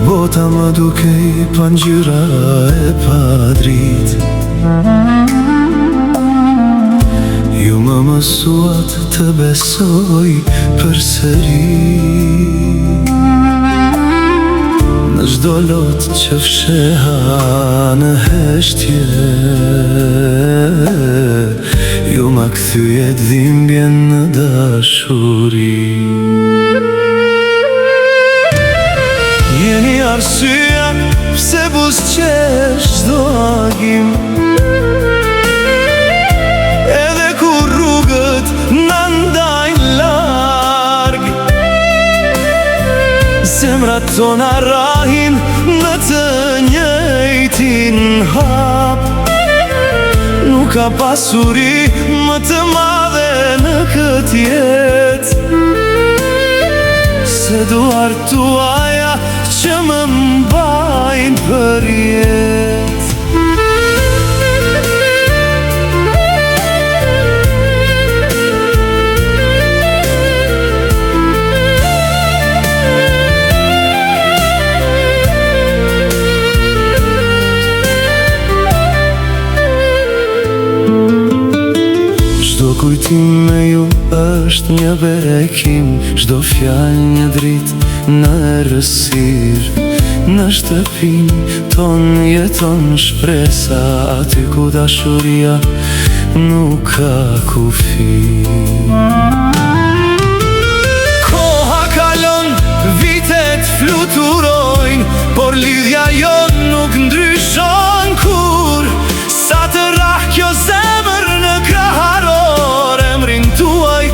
Bota më dukej pa ngjyra e pa dritë. Ju më mësuat të besoj përsëri në çdo lot që fsheha në heshtje. Ju ma kthyet dhimbjen në dashuri. Jeni arsyeja pse buzëqesh çdo agim, edhe kur rrugët na ndajnë larg. Zemrat tona rrahin në të njëjtin hap. Nuk ka pasuri më të madhe në këtë jetë se duart tuaja që më mbajnë për jetë. Çdo kujtim me ju është një bekim, çdo fjalë një dritë në errësirë. Në shtëpin ton jeton shpresa, aty ku dashuria nuk ka kufi. Koha kalon, vitet fluturojnë, por lidhja jon nuk ndryshon kur. Sa të rrah kjo zemër në kraharor, emrin tuaj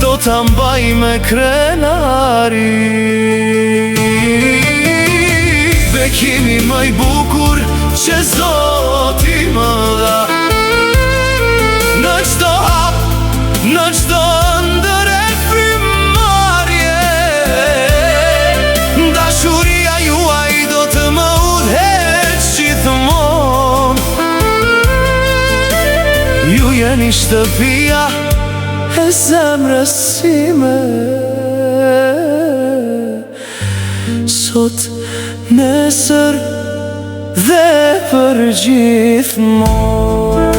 do ta mbaj me krenari. Bekimi më i bukur që Zoti më dha, në çdo hap, në çdo ëndër e frymarrje. Dashuria juaj do të më udhëheq gjithmonë. Ju jeni shtëpia e zemrës time, sot, nesër dhe për gjithmonë.